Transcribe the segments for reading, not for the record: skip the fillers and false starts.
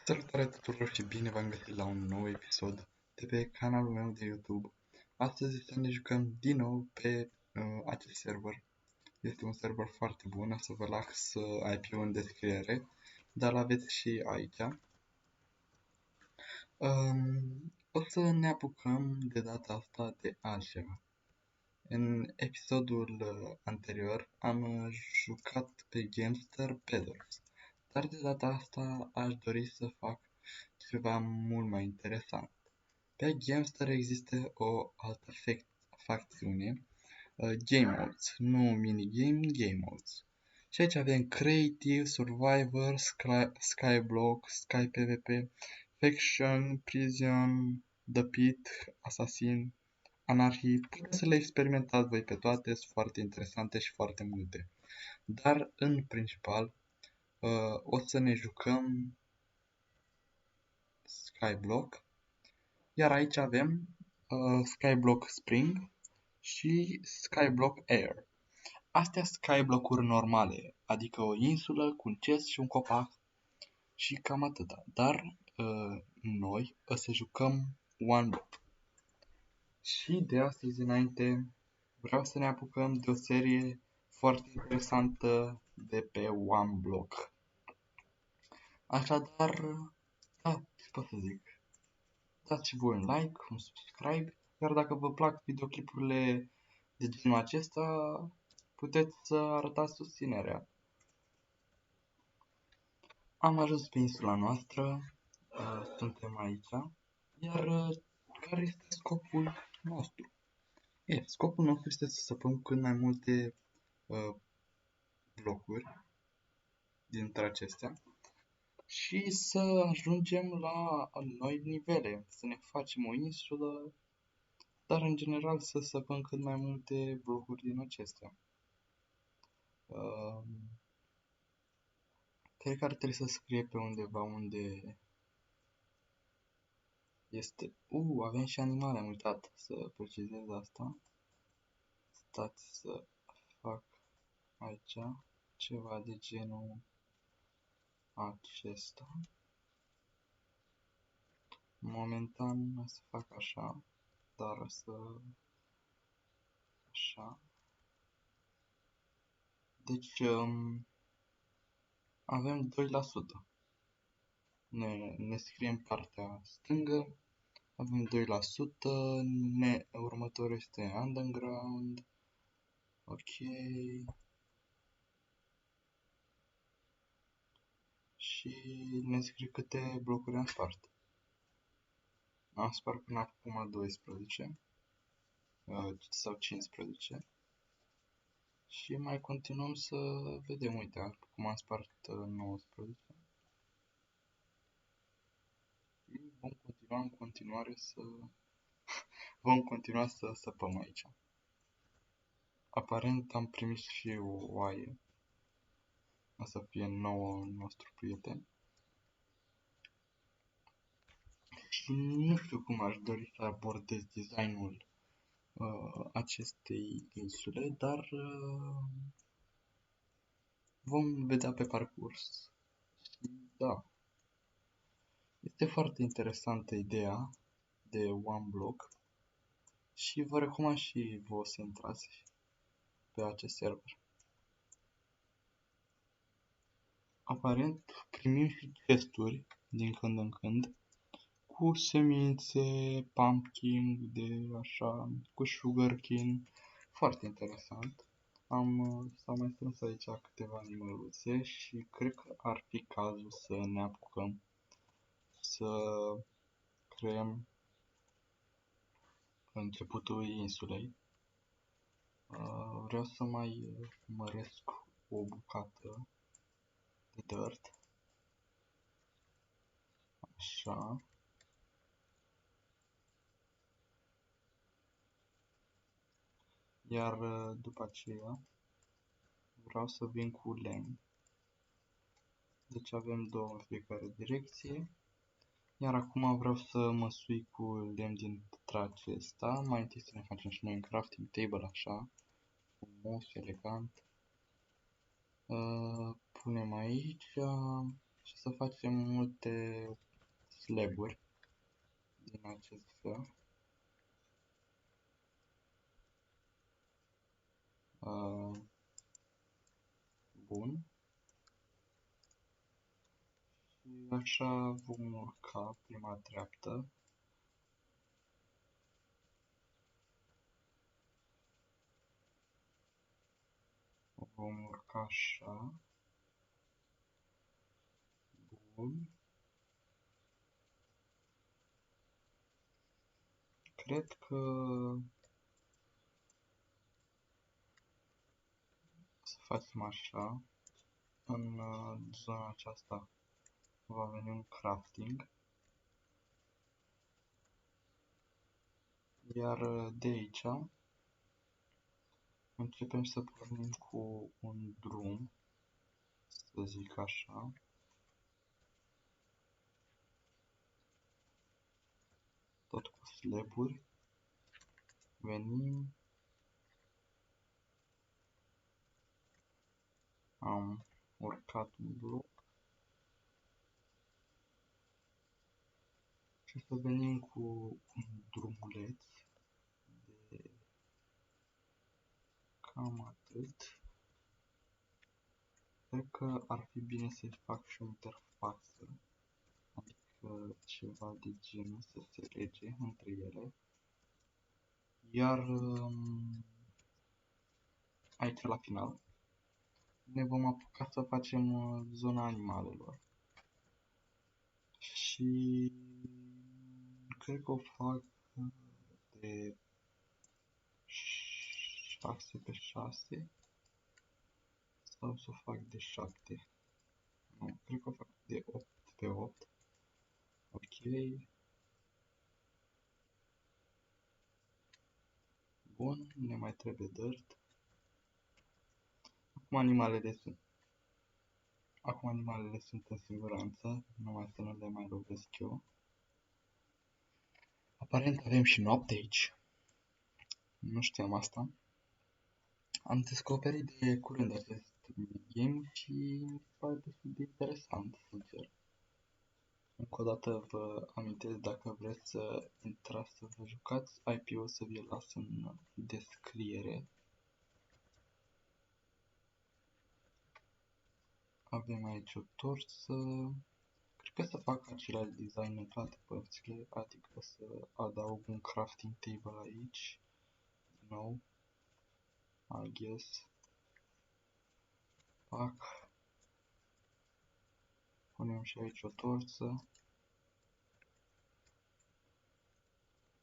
Salutare tuturor și bine v-am găsit la un nou episod de pe canalul meu de YouTube. Astăzi să ne jucăm din nou pe acest server. Este un server foarte bun, o să vă las IP-ul în descriere, dar l-aveți și aici. O să ne apucăm de data asta de altceva. În episodul anterior am jucat pe Gamester Peddlers, dar de data asta aș dori să fac ceva mult mai interesant. Pe Gamester există o altă facțiune, Game Modes, nu minigame, Game Modes. Și aici avem Creative, Survivor, Skyblock, Sky PvP, Faction, Prison, The Pit, Assassin, Anarchy. Puteți să le experimentați voi pe toate, sunt foarte interesante și foarte multe. Dar, în principal, o să ne jucăm Skyblock. Iar aici avem Skyblock Spring și Skyblock Air. Astea skyblock-uri normale, adică o insulă cu un chest și un copac și cam atâta. Dar noi o să jucăm One Block. Și de astăzi înainte vreau să ne apucăm de o serie foarte interesantă de pe One Block. Așadar, da, ce pot să zic? Dați și voi un like, un subscribe, iar dacă vă plac videoclipurile de genul acesta, puteți să arătați susținerea. Am ajuns pe insula noastră, suntem aici, iar care este scopul nostru? Scopul nostru este să săpăm cât mai multe blocuri dintre acestea și să ajungem la noi nivele, să ne facem o insulă, dar în general să săpăm cât mai multe blocuri din acestea. Cred că ar trebui să scrie pe undeva unde este... avem și animale, am uitat să precizez asta. Stați să fac aici ceva de genul acesta. Momentan o să fac așa, dar o să... așa. Deci avem 2%. Ne scriem partea stângă. Avem 2%, următorul este underground, ok, și ne scrie câte blocuri am spart. Am spart până acum 12 sau 15 și mai continuăm să vedem, uite, acum am spart 19 și vom continua să săpăm aici. Aparent am primit și o oaie. O să fie nouă nostru prieten. Și nu știu cum aș dori să abordez designul acestei insule, dar vom vedea pe parcurs. Și da, este foarte interesantă ideea de One Block și vă recomand și vouă să intrați pe acest server. Aparent primim și chesturi din când în când cu semințe, pumpkin, de așa, cu sugarcane, foarte interesant. S-au mai strâns aici câteva animăluțe și cred că ar fi cazul să ne apucăm să creăm începutul insulei. Vreau să mai măresc o bucată de dirt. Așa. Iar după aceea vreau să vin cu lemn. Deci avem două în fiecare direcție. Iar acum vreau să mă sui cu lemn dintre acesta. Mai întâi să ne facem și noi un crafting table așa. Frumos, elegant. Punem aici și să facem multe slaburi din acest fel. Bun. Și așa vom urca prima treaptă. Vom urca așa. Bun. Cred că să facem așa. În zona aceasta va veni un crafting. Iar de aici începem să pornim cu un drum, să zic așa. Tot cu slaburi. Venim. Am urcat un bloc. Și să venim cu un drumuleț de cam atât. Cred că ar fi bine să-i fac și o interfață, adică ceva de genul să se lege între ele. Iar aici la final ne vom apuca să facem zona animalelor. Și cred că o fac de 6 pe 6 sau să o fac de 7. Nu, cred că o fac de 8 pe 8. Ok. Bun, ne mai trebuie dirt. Acum animalele sunt în siguranță, numai să nu le mai lovesc eu. Aparent avem și noapte aici. Nu știam asta. Am descoperit de curând acest game și mi se pare destul de interesant, sincer. Încă o dată vă amintesc, dacă vreți să intrați să vă jucați, IP-ul să vi-l las în descriere. Avem aici o torță. Cred că să fac același design în toate părțile, adică să adaug un crafting table aici. Din nou. I guess. Pac. Punem și aici o torță.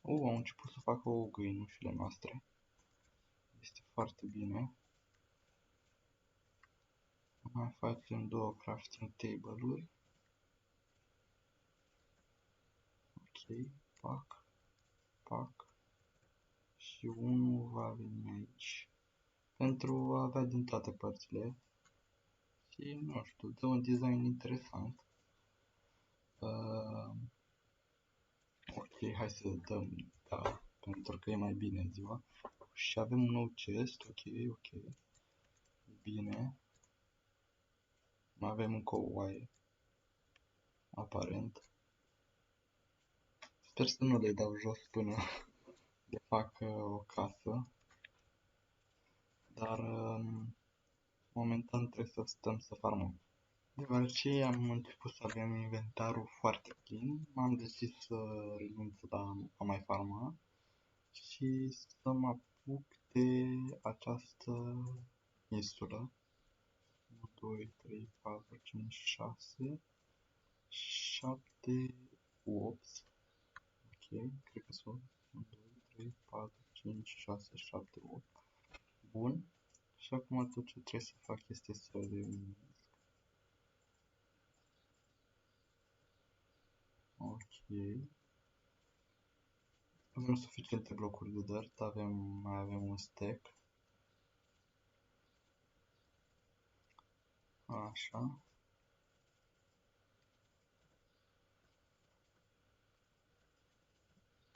Au început să facă o găinușile noastre. Este foarte bine. Mai facem două crafting table-uri. Ok, pac, pac. Și unul va veni aici. Pentru a avea din toate părțile. Și nu știu, dă un design interesant. Ok, hai să dăm, da, pentru că e mai bine ziua. Și avem un nou chest, ok. Bine. Mai avem încă o oaie. Aparent. Sper să nu le dau jos până le fac o casă. Dar momentan trebuie să stăm să farmăm. Deoarece am început să avem inventarul foarte plin, m-am decis să renunț la a mai farma și să mă apuc de această insulă. 1, 2, 3, 4, 5, 6, 7, 8. Ok, cred că sunt 1, 2, 3, 4, 5, 6, 7, 8. Bun. Și acum tot ce trebuie să fac este să le unesc. Ok. Avem suficiente blocuri de dirt, mai avem un stack. Așa.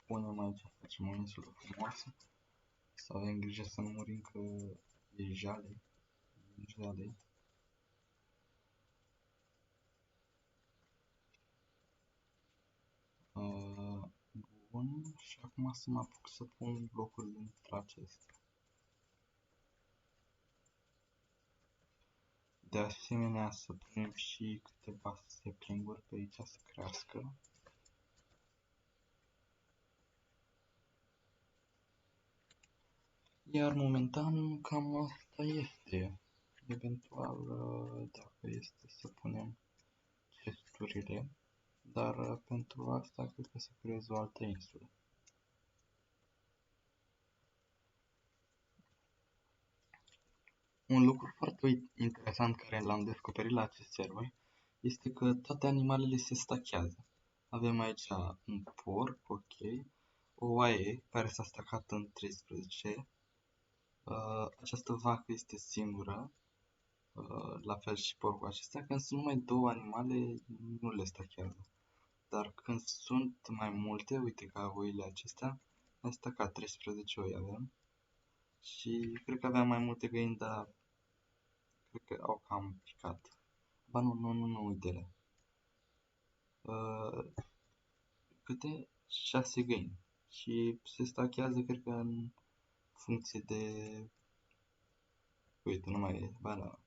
Punem aici, facem o insulă frumoasă. Să avem grijă să nu murim că e jale. și acum să mă apuc să pun locuri dintre acestea. De asemenea să punem și câteva sapling-uri pe aici să crească. Iar momentan cam asta este. Eventual dacă este să punem chesturile, dar pentru asta cred că să creez o altă insulă. Un lucru foarte interesant care l-am descoperit la acest server este că toate animalele se stachează. Avem aici un porc, ok, o oaie care s-a stacat în 13, această vacă este singură, la fel și porcul acesta. Când sunt numai două animale, nu le stachează. Dar când sunt mai multe, uite ca oile acestea, am stacat 13 oi avem. Și cred că aveam mai multe găini, dar cred că au cam picat. Ba nu, uite-le. Câte? 6 găini. Și se stachează, cred că în funcție de... Uite, nu mai e, ba da.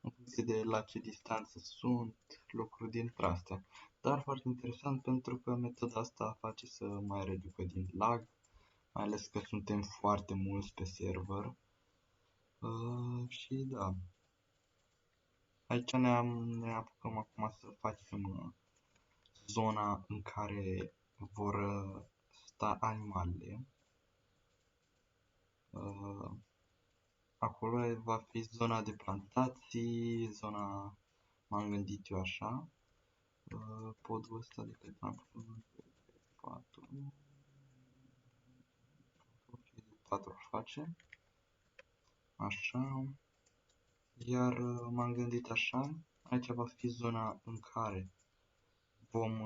În funcție de la ce distanță sunt, lucruri dintre astea. Dar foarte interesant pentru că metoda asta face să mai reducă din lag, mai ales că suntem foarte mulți pe server. Și da. Aici ne apucăm acum să facem zona în care vor sta animalele. Acolo va fi zona de plantații, zona, m-am gândit eu așa, podul ăsta de cât am făcut, 4, 4 face, așa, iar m-am gândit așa, aici va fi zona în care vom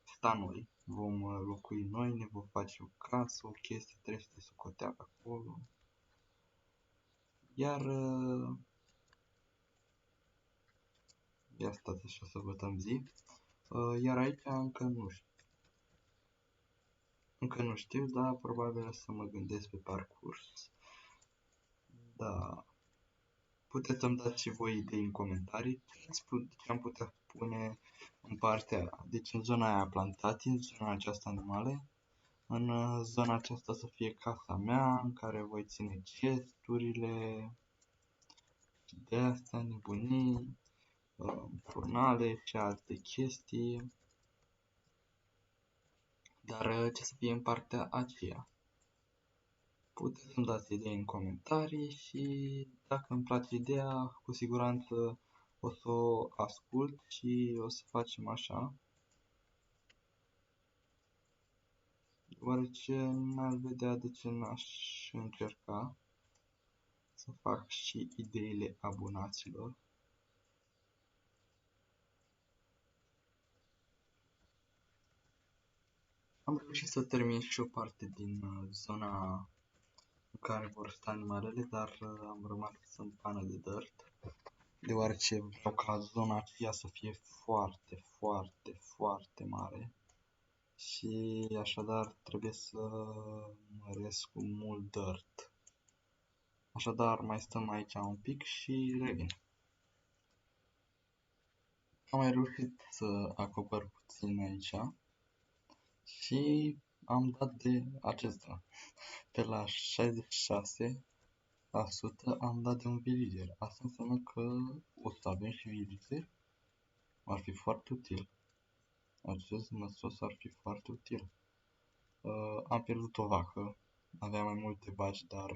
sta noi, vom locui noi, ne vom face o casă, o chestie, trebuie să socotea pe acolo, iar ia stați așa să votăm zi, iar aici încă nu știu, dar probabil să mă gândesc pe parcurs. Da. Puteți să-mi dați și voi idei în comentarii ce am putea pune în partea aia. Deci în zona aia plantații, în zona aceasta animale, în zona aceasta să fie casa mea, în care voi ține chesturile și de astea, nebunii, furnale și alte chestii. Dar ce să fie în partea aceea? Puteți să-mi dați idei în comentarii și dacă îmi place ideea, cu siguranță o să o ascult și o să facem așa. Deoarece n-aș vedea de ce n-aș încerca să fac și ideile abonaților. Am reușit să termin și o parte din zona în care vor sta animalele, dar am rămas în pană de dirt, deoarece vreau ca zona aceea să fie foarte mare și așadar trebuie să măresc cu mult dirt. Așadar mai stăm aici un pic și revin. Am mai reușit să acopăr puțin aici și am dat de acesta. Pe la 66% am dat de un villager. Asta înseamnă că o să avem și villager. Ar fi foarte util. Acest năsos ar fi foarte util. Am pierdut o vacă. Aveam mai multe vaci, dar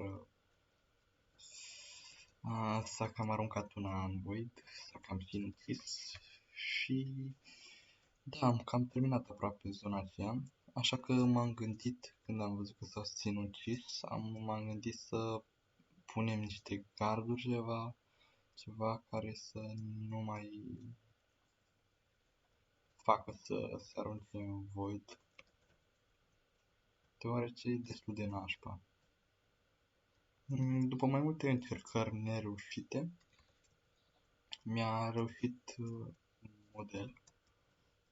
s-a cam aruncat una în void. S-a cam sinucis. Și da, am cam terminat aproape zona aceea. Așa că m-am gândit, când am văzut că s-a sinucis, m-am gândit să punem niște garduri, ceva care să nu mai facă să se arunce în void, deoarece e destul de nașpa. După mai multe încercări nereușite, mi-a reușit un model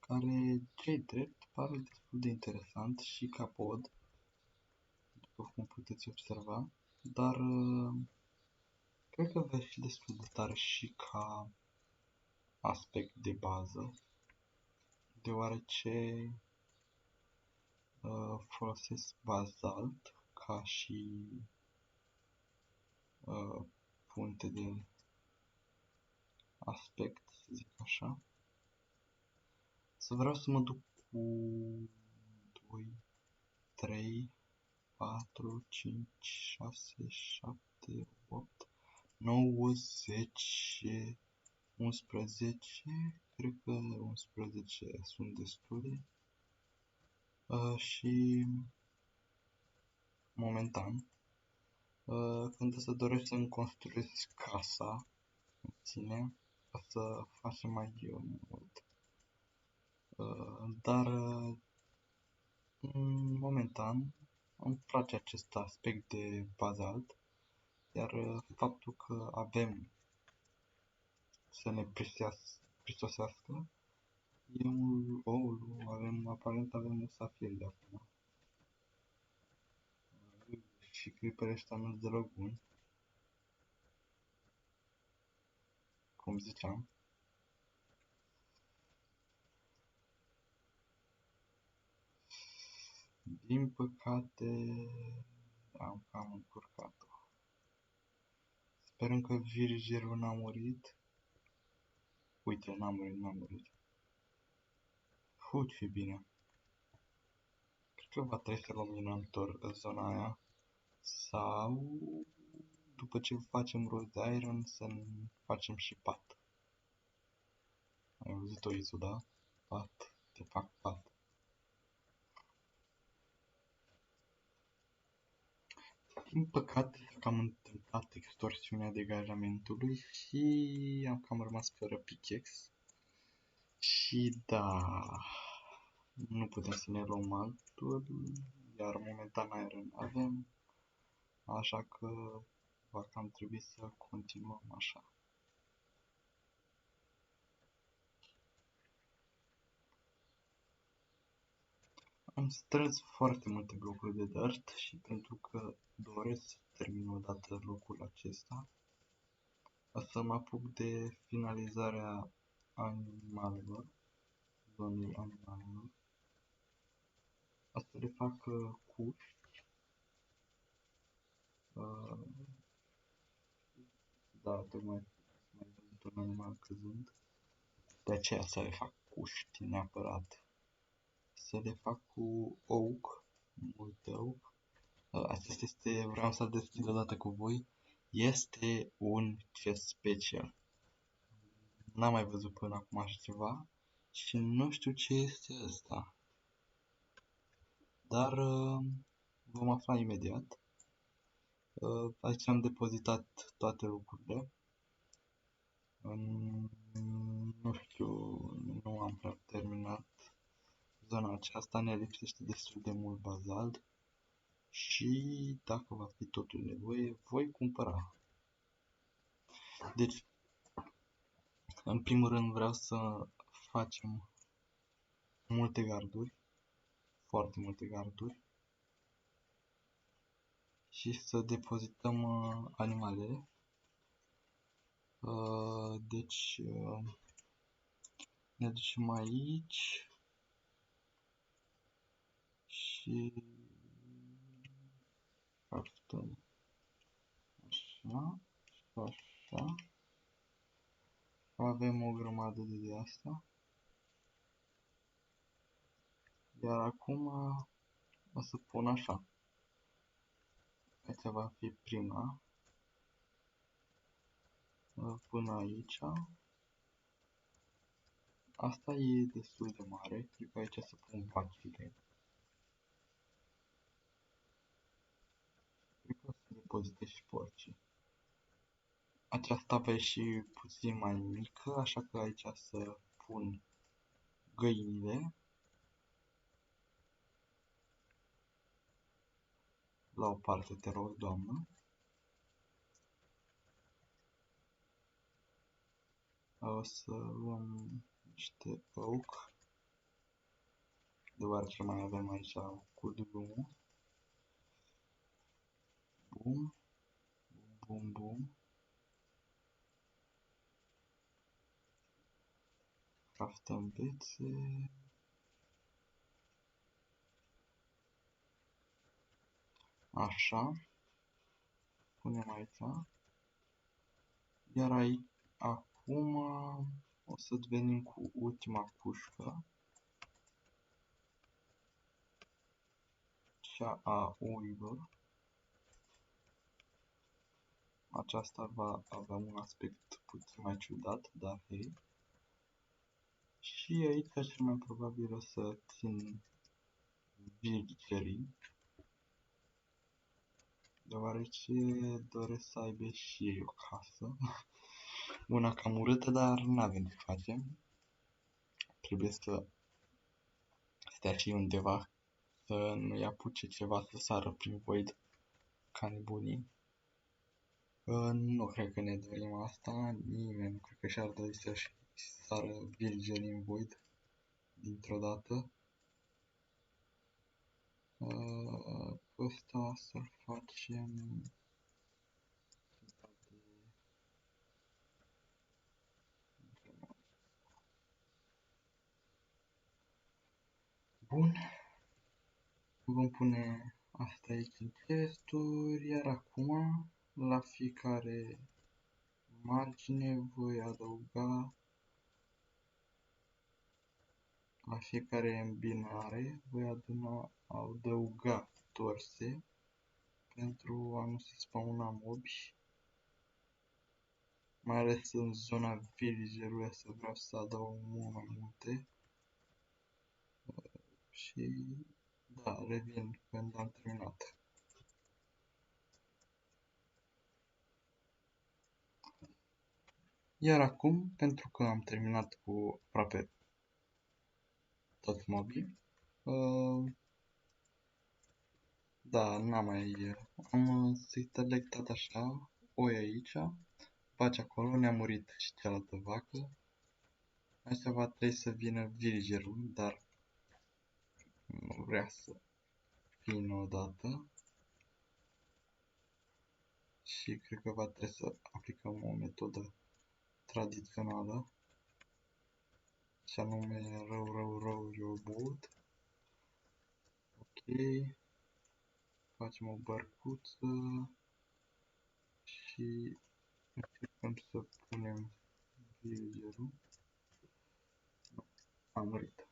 care, ce drept, pare destul de interesant și ca pod, după cum puteți observa, dar cred că va fi destul de tare și ca aspect de bază, deoarece folosesc bazalt ca și punte de aspect, să zic așa. Să vreau să mă duc cu 2, 3, 4, 5, 6, 7, 8, 9, 10, 11, cred că 11 sunt destule. Și momentan, când se dorește să-mi construiesc casa în sine, o să facem mai mult. Dar momentan îmi place acest aspect de bazalt, iar faptul că avem să ne prisosească e avem un safir de acum. Și creeperii ăștia nu sunt deloc buni, cum ziceam. Din păcate, am cam încurcat-o. Sperăm că villagerul n-a murit. Uite, n-a murit. Ce bine. Cred că va trebui să luăm zona aia. Sau, după ce facem rost de iron, să facem și pat. Ai auzit-o, Isu, da? Pat. Te fac pat. Din păcate s-a cam întâmplat extorsiunea degajamentului și am cam rămas fără pickaxe. Și da, nu putem să ne luăm altul, iar momentan iron avem, așa că va cam trebui să continuăm așa. Am strâns foarte multe blocuri de dirt și pentru că doresc să termin odată locul acesta, o să mă apuc de finalizarea animalelor, zonei animalelor. O să le fac cuști, da, tocmai mai văzut un animal căzând, de aceea să le fac cuști neapărat. Să le fac cu oak, mult oak. Acesta este, vreau să-l deschid odată cu voi, este un chest special. N-am mai văzut până acum așa ceva și nu știu ce este ăsta. Dar vom afla imediat. Aici am depozitat toate lucrurile. Nu știu, nu am prea terminat zona aceasta, ne lipsește destul de mult bazalt și dacă va fi totul nevoie, voi cumpăra. Deci, în primul rând vreau să facem multe garduri, foarte multe garduri și să depozităm animalele. Deci, ne ducem aici și craftăm așa și așa. Avem o grămadă de asta. Iar acum o să pun așa. Aici va fi prima. Până aici. Asta e destul de mare. Cred că aici să pun vacile. Cred că o să depozitez și porcii. Aceasta va ieși puțin mai mică, așa că aici să pun găinile. La o parte, te rog, doamnă. O să luăm niște oak. deoarece mai avem aici cu drumul. Bum, bum, bum. Craftăm bețe. Așa. Punem aici. Iar aici, acum, o să venim cu ultima pușcă. Cea a oilor. Aceasta va avea un aspect puțin mai ciudat, dar hei. Și aici cel mai probabil o să țin villagerii, deoarece doresc să aibă și ei o casă. Una cam urâtă, dar n-avem ce face. Trebuie să stea și undeva, să nu-i apuce ceva să sară prin void ca nebunii. Nu cred că ne dorim asta, nimeni nu cred că și-ar dori să-și sară villagerii în void dintr-o dată. Ăsta să-l facem bun. Vom pune asta aici în chesturi, iar acum la fiecare margine voi adăuga, la fiecare îmbinare voi adăuga torse pentru a nu se spawna mobi. Mai ales în zona villagerului să vreau să adaug mult mai multe. Și da, revin când am terminat. Iar acum, pentru că am terminat cu aproape toți mobii, da, n-am mai... am selectat așa, oi aici, faci acolo, ne-a murit și cealaltă vacă. Așa va trebui să vină villagerul, dar nu vrea să vină odată. Și cred că va trebui să aplicăm o metodă tradițională, și anume row your boat. Ok, facem o bărcuță și încercăm să punem villagerul. A murit.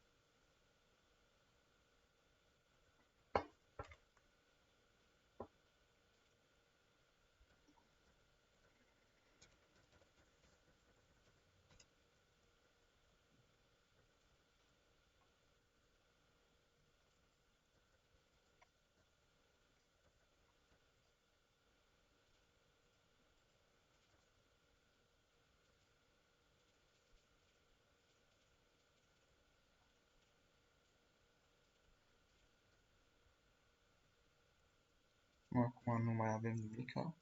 Acum nu mai avem nimica.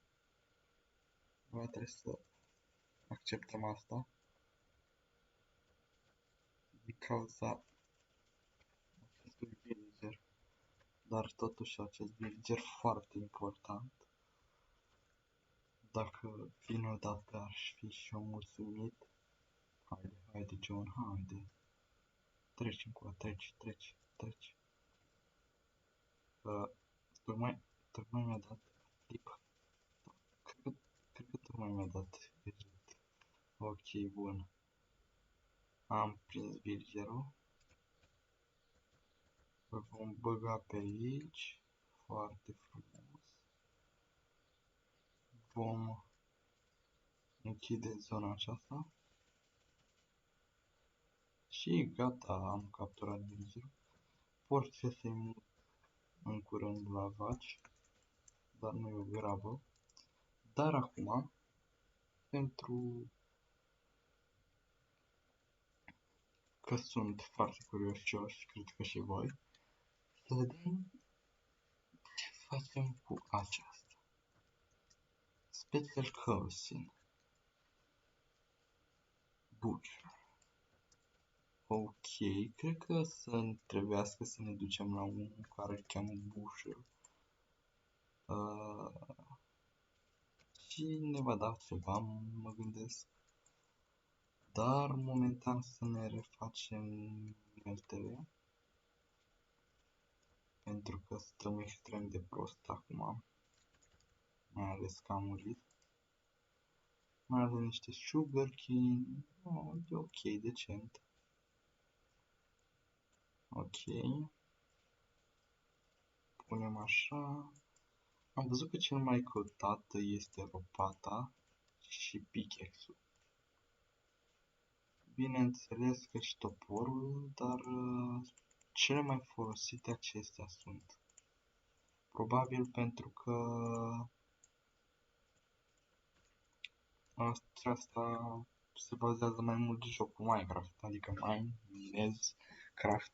Va trebui să acceptăm asta din cauza acestui villager. Dar totuși acest villager foarte important. Dacă vin odată aș fi și eu mulțumit. Haide John, haide. Treci încoa, treci. Tocmai mi-a dat clip. Cred că tocmai mi-a dat eject. Ok, bun. Am prins villagerul. Îl vom băga pe aici. Foarte frumos. Vom închide zona aceasta. Și gata, am capturat villagerul. Pot să-i mut în curând la vaci, dar nu e o grabă. Dar acum, pentru că sunt foarte curios și eu și cred că și voi, să vedem ce facem cu aceasta. Special Cuisine Butcher. Ok, cred că să trebuiască să ne ducem la unul care îl cheamă Bushel. Și ne va da ceva, mă gândesc. Dar momentan să ne refacem uneltele. Pentru că stăm extrem de prost acum. Mai ales că am murit. Mai avem niște sugarcane. Oh, e ok, decent. Ok. Punem așa. Am văzut că cel mai căutat este lopata și pickaxe-ul. Bineînțeles că și toporul, dar cele mai folosite acestea sunt. Probabil pentru că asta se bazează mai mult de jocul Minecraft, adică minez,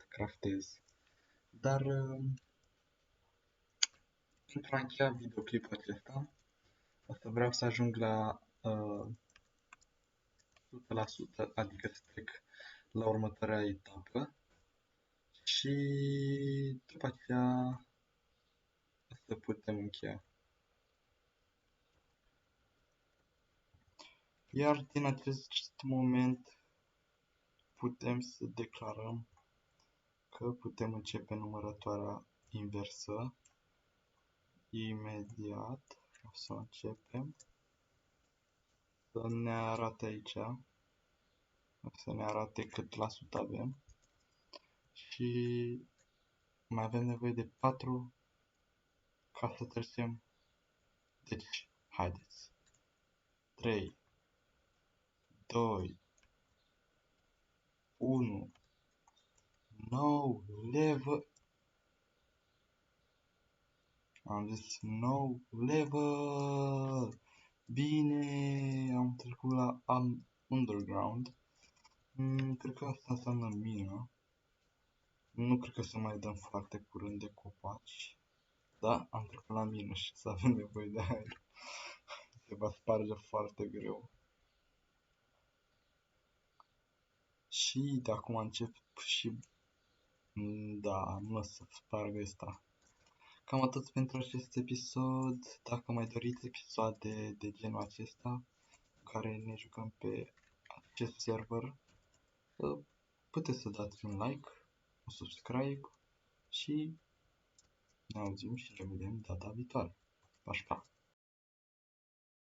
craftez. Dar pentru a încheia videoclipul acesta, o să vreau să ajung la 100%, adică să trec la următoarea etapă și după aceea să putem încheia. Iar din acest moment putem să declarăm că putem începe numărătoarea inversă imediat. O să începem. Să ne arate aici. O să ne arate cât la sută avem. Și mai avem nevoie de 4 ca să trecem. Deci, haideți. 3, 2, 1. No level. Am zis no level. Bine, am trecut la underground. Cred că asta înseamnă mină. Nu cred că să mai dăm foarte curând de copaci. Da, am trecut la mină și să avem nevoie de aer. Se va sparge foarte greu. Și de acum încep și... Da, nu o să spargă ăsta. Cam atât pentru acest episod. Dacă mai doriți episoade de genul acesta, în care ne jucăm pe acest server, puteți să dați un like, un subscribe și ne auzim și ne vedem data viitoare. Pa, pa!